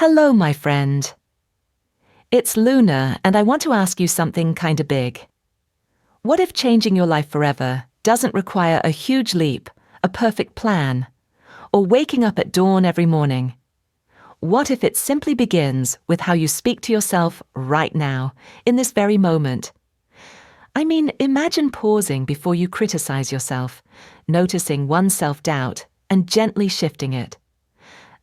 Hello, my friend. It's Luna, and I want to ask you something kinda big. What if changing your life forever doesn't require a huge leap, a perfect plan, or waking up at dawn every morning? What if it simply begins with how you speak to yourself right now, in this very moment? I mean, imagine pausing before you criticize yourself, noticing one self-doubt, and gently shifting it.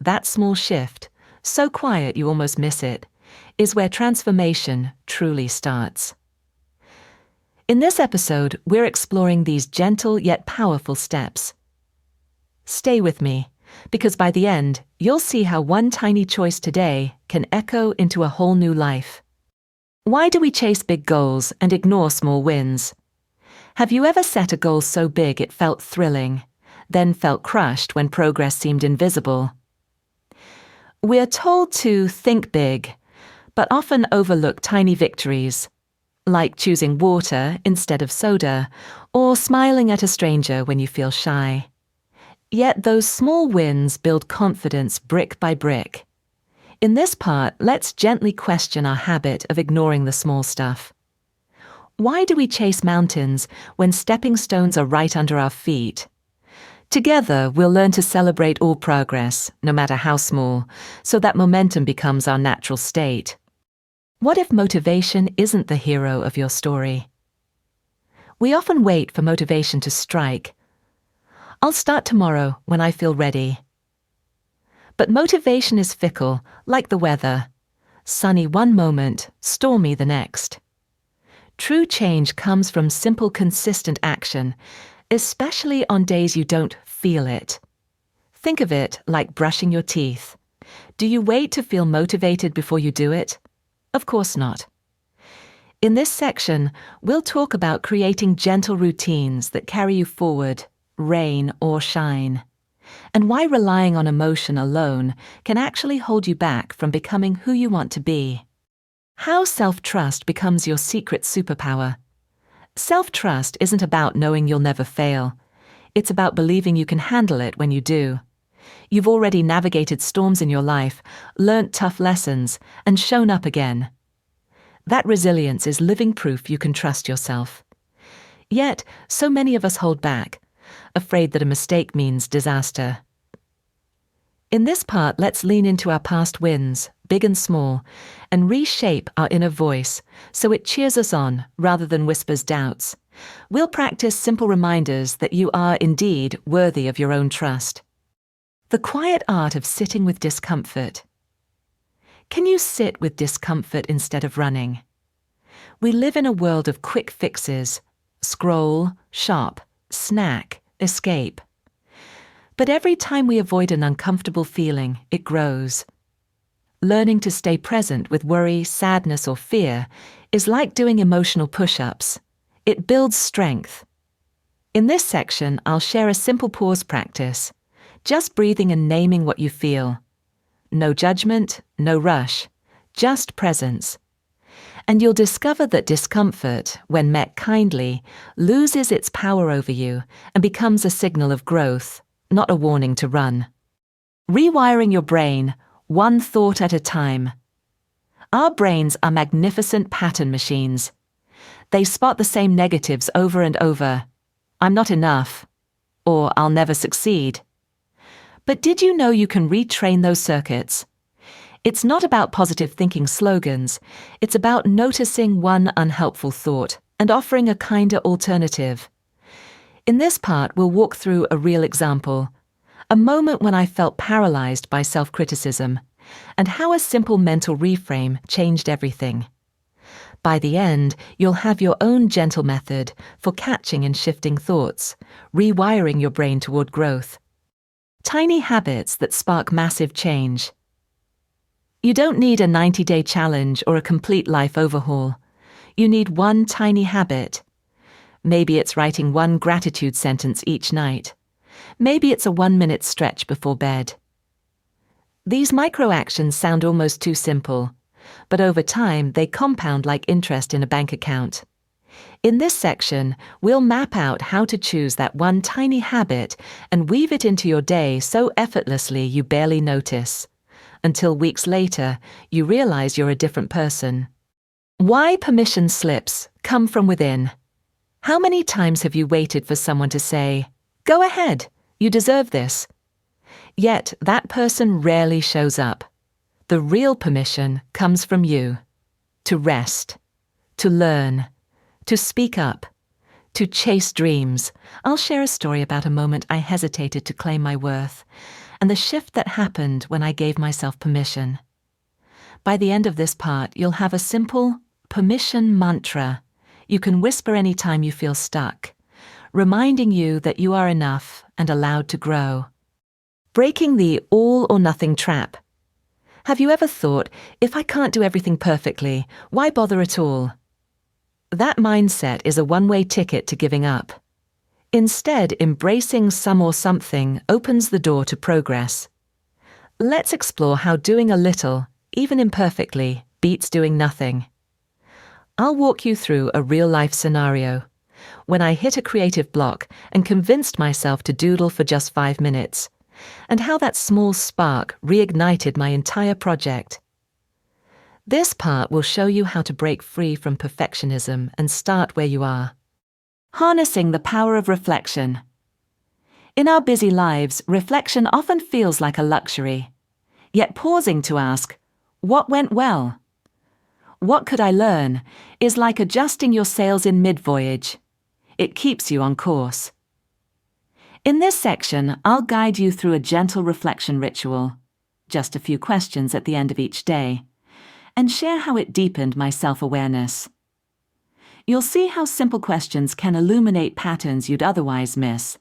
That small shift, so quiet you almost miss it, is where transformation truly starts. In this episode, we're exploring these gentle yet powerful steps. Stay with me, because by the end, you'll see how one tiny choice today can echo into a whole new life. Why do we chase big goals and ignore small wins? Have you ever set a goal so big it felt thrilling, then felt crushed when progress seemed invisible? We're told to think big, but often overlook tiny victories, like choosing water instead of soda, or smiling at a stranger when you feel shy. Yet those small wins build confidence brick by brick. In this part, let's gently question our habit of ignoring the small stuff. Why do we chase mountains when stepping stones are right under our feet? Together, we'll learn to celebrate all progress, no matter how small, so that momentum becomes our natural state. What if motivation isn't the hero of your story? We often wait for motivation to strike. I'll start tomorrow when I feel ready. But motivation is fickle, like the weather. Sunny one moment, stormy the next. True change comes from simple, consistent action, especially on days you don't feel it. Think of it like brushing your teeth. Do you wait to feel motivated before you do it? Of course not. In this section, we'll talk about creating gentle routines that carry you forward, rain or shine, and why relying on emotion alone can actually hold you back from becoming who you want to be. How self-trust becomes your secret superpower. Self-trust isn't about knowing you'll never fail. It's about believing you can handle it when you do. You've already navigated storms in your life, learnt tough lessons, and shown up again. That resilience is living proof you can trust yourself. Yet, so many of us hold back, afraid that a mistake means disaster. In this part, let's lean into our past wins, big and small, and reshape our inner voice so it cheers us on rather than whispers doubts. We'll practice simple reminders that you are indeed worthy of your own trust. The quiet art of sitting with discomfort. Can you sit with discomfort instead of running? We live in a world of quick fixes: scroll, shop, snack, escape. But every time we avoid an uncomfortable feeling, it grows. Learning to stay present with worry, sadness, or fear is like doing emotional push-ups. It builds strength. In this section, I'll share a simple pause practice, just breathing and naming what you feel. No judgment, no rush, just presence. And you'll discover that discomfort, when met kindly, loses its power over you and becomes a signal of growth, not a warning to run. Rewiring your brain, one thought at a time. Our brains are magnificent pattern machines. They spot the same negatives over and over. I'm not enough, or I'll never succeed. But did you know you can retrain those circuits? It's not about positive thinking slogans. It's about noticing one unhelpful thought and offering a kinder alternative. In this part, we'll walk through a real example, a moment when I felt paralyzed by self-criticism, and how a simple mental reframe changed everything. By the end, you'll have your own gentle method for catching and shifting thoughts, rewiring your brain toward growth. Tiny habits that spark massive change. You don't need a 90-day challenge or a complete life overhaul. You need one tiny habit. Maybe it's writing one gratitude sentence each night. Maybe it's a 1-minute stretch before bed. These micro-actions sound almost too simple, but over time they compound like interest in a bank account. In this section, we'll map out how to choose that one tiny habit and weave it into your day so effortlessly you barely notice. until weeks later you realize you're a different person. Why permission slips come from within. How many times have you waited for someone to say, "Go ahead, you deserve this"? Yet that person rarely shows up. The real permission comes from you. To rest, to learn, to speak up, to chase dreams. I'll share a story about a moment I hesitated to claim my worth, and the shift that happened when I gave myself permission. By the end of this part, you'll have a simple permission mantra you can whisper anytime you feel stuck, reminding you that you are enough and allowed to grow. Breaking the all or nothing trap. Have you ever thought, if I can't do everything perfectly, why bother at all? That mindset is a one-way ticket to giving up. Instead, embracing some or something opens the door to progress. Let's explore how doing a little, even imperfectly, beats doing nothing. I'll walk you through a real-life scenario, when I hit a creative block and convinced myself to doodle for just 5 minutes, and how that small spark reignited my entire project. This part will show you how to break free from perfectionism and start where you are. Harnessing the power of reflection. In our busy lives, reflection often feels like a luxury. Yet pausing to ask, what went well? What could I learn? Is like adjusting your sails in mid-voyage. It keeps you on course. In this section, I'll guide you through a gentle reflection ritual, just a few questions at the end of each day, and share how it deepened my self-awareness. You'll see how simple questions can illuminate patterns you'd otherwise miss,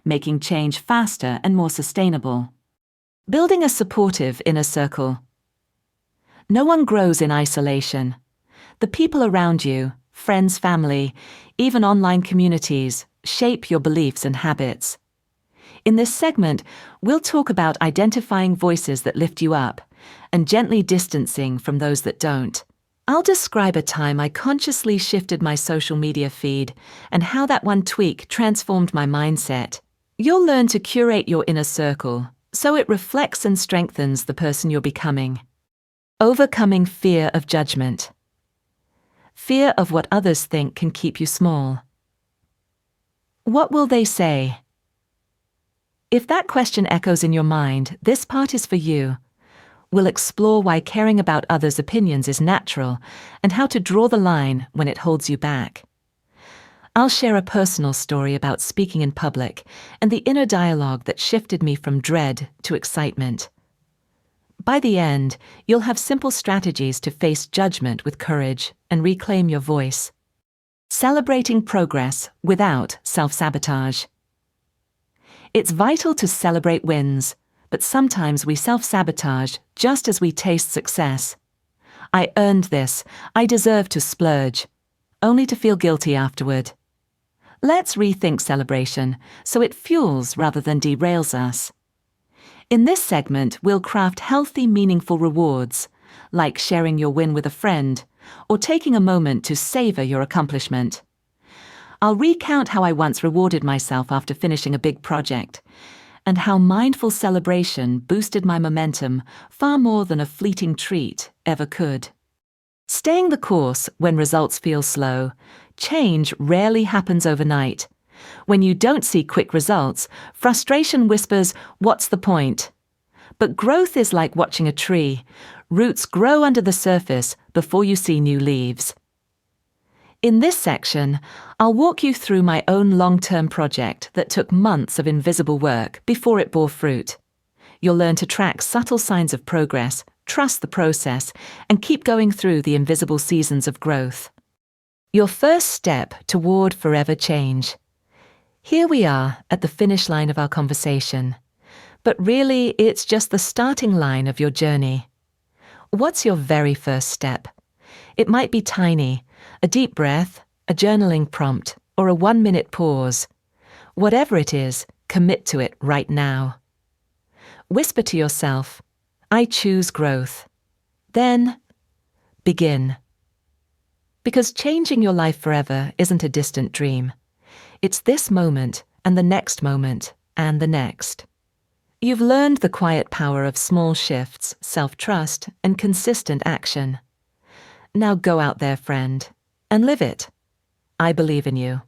making change faster and more sustainable. Building a supportive inner circle. No one grows in isolation. The people around you, friends, family, even online communities, shape your beliefs and habits. In this segment, we'll talk about identifying voices that lift you up and gently distancing from those that don't. I'll describe a time I consciously shifted my social media feed and how that one tweak transformed my mindset. You'll learn to curate your inner circle so it reflects and strengthens the person you're becoming. Overcoming fear of judgment. Fear of what others think can keep you small. What will they say? If that question echoes in your mind, this part is for you. We'll explore why caring about others' opinions is natural and how to draw the line when it holds you back. I'll share a personal story about speaking in public and the inner dialogue that shifted me from dread to excitement. By the end, you'll have simple strategies to face judgment with courage and reclaim your voice. Celebrating progress without self-sabotage. It's vital to celebrate wins, but sometimes we self-sabotage just as we taste success. I earned this, I deserve to splurge, only to feel guilty afterward. Let's rethink celebration so it fuels rather than derails us. In this segment, we'll craft healthy, meaningful rewards, like sharing your win with a friend or taking a moment to savor your accomplishment. I'll recount how I once rewarded myself after finishing a big project, and how mindful celebration boosted my momentum far more than a fleeting treat ever could. Staying the course when results feel slow. Change rarely happens overnight. When you don't see quick results, frustration whispers, "What's the point?" But growth is like watching a tree. Roots grow under the surface before you see new leaves. In this section, I'll walk you through my own long-term project that took months of invisible work before it bore fruit. You'll learn to track subtle signs of progress, trust the process, and keep going through the invisible seasons of growth. Your first step toward forever change. Here we are at the finish line of our conversation, but really it's just the starting line of your journey. What's your very first step? It might be tiny, a deep breath, a journaling prompt, or a 1-minute pause. Whatever it is, commit to it right now. Whisper to yourself, "I choose growth." Then, begin. Because changing your life forever isn't a distant dream. It's this moment, and the next moment, and the next. You've learned the quiet power of small shifts, self-trust, and consistent action. Now go out there, friend, and live it. I believe in you.